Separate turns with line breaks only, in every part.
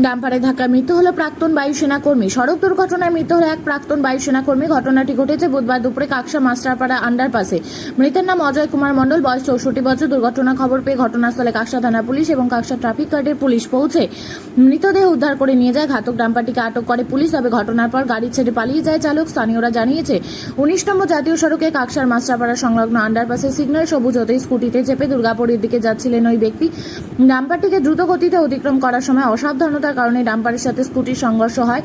ডাম্পারে ধাক্কায় মৃত্যু হলো প্রাক্তন বায়ুসেনা কর্মী। সড়ক দুর্ঘটনায় মৃত্যু হলো এক প্রাক্তন বায়ুসেনা কর্মী। ঘটনাটি ঘটেছে বুধবার দুপুরে কাকসা মাস্টারপাড়া আন্ডারপাসে। মৃতের নাম অজয় কুমার মণ্ডল, বয়স 64 বছর। দুর্ঘটনা খবর পেয়ে ঘটনাস্থলে কাকসা থানা পুলিশ এবং কাকসা ট্রাফিক গার্ডের পুলিশ পৌঁছে মৃতদেহ উদ্ধার করে নিয়ে যায়। ঘাতক ডাম্পারটিকে আটক করে পুলিশ, তবে ঘটনার পর গাড়ি ছেড়ে পালিয়ে যায় চালক। স্থানীয়রা জানিয়েছে 19 নম্বর জাতীয় সড়কে কাকসার মাস্টারপাড়া সংলগ্ন আন্ডারপাসে সিগন্যাল সবুজ হতেই স্কুটিতে চেপে দুর্গাপুরের দিকে যাচ্ছিলেন ওই ব্যক্তি। ডাম্পারটিকে দ্রুত গতিতে অতিক্রম করার সময় অসাবধানতার কারণে ডাম্পারের সাথে স্কুটির সংঘর্ষ হয়।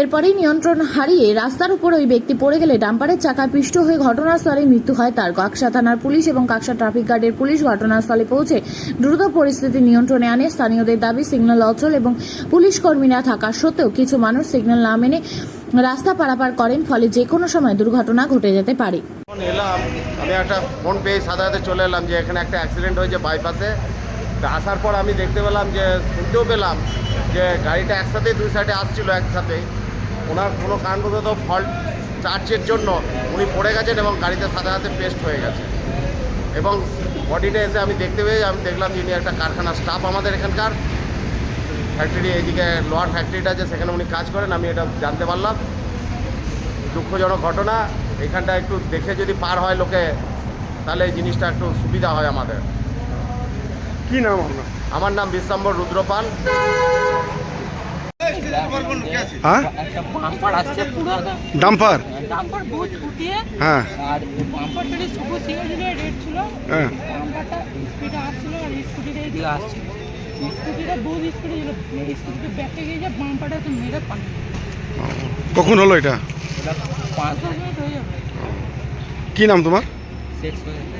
এরপরেই নিয়ন্ত্রণ হারিয়ে রাস্তার উপর ওই ব্যক্তি পড়ে গেলে ডাম্পারের চাকায় পিষ্ট হয়ে ঘটনাস্থলে মৃত্যু হয় তার। কাকসা থানার পুলিশ এবং কাকসা ট্রাফিক গার্ডের পুলিশ ঘটনাস্থলে পৌঁছে দ্রুত পরিস্থিতি নিয়ন্ত্রণে আনে। স্থানীয়দের দাবি, সিগন্যাল অচল এবং পুলিশ কর্মীরা থাকা সত্ত্বেও কিছু মানুষ সিগন্যাল না মেনে রাস্তা পারাপার করেন, ফলে যে কোনো সময় দুর্ঘটনা ঘটে যেতে পারে।
আমি একটা ফোন পেয়ে সাথে চলে এলাম যে এখানে একটা অ্যাক্সিডেন্ট হয়েছে বাইপাসে। আসার পর আমি দেখতে পেলাম যে শুনতেও পেলাম যে গাড়িটা একসাথে দুই সাইডে আসছিল একসাথে। ওনার কোনো কারণবশত ফল্ট চার্জের জন্য উনি পড়ে গেছেন এবং গাড়িতে সাথে পেস্ট হয়ে গেছে। এবং বডিটা এসে আমি দেখতে পেয়ে আমি দেখলাম যে ইনি একটা কারখানার স্টাফ, আমাদের এখানকার ফ্যাক্টরি, এইদিকে লোহার ফ্যাক্টরিটা আছে সেখানে উনি কাজ করেন। আমি এটা জানতে পারলাম। দুঃখজনক ঘটনা। এখানটা একটু দেখে যদি পার হয় লোকে, তাহলে এই জিনিসটা একটু সুবিধা হয় আমাদের।
কি নাম আপনার?
আমার নাম বিশ্বম্বর রুদ্রপাল।
হ্যাঁ,
একটা বাম্পার আসছে পুরো
ডাম্পার।
ডাম্পার বহুত ফুটিয়ে,
হ্যাঁ
আর বাম্পারটা শুভ সিগন্যাল রেড ছিল।
হ্যাঁ,
বাম্পারটা স্পিডে আসছিল আর স্কুটিটা এদিকে আসছিল। স্কুটিটা বহুত স্পিডে ছিল, স্কুটিটা ব্যাকে গিয়ে বাম্পারটা তো মেরে পানি।
কখন হলো এটা?
এটা 5-10 মিনিট হয়ে যাবে।
কি নাম তোমার?
শেষ হয়ে যাবে।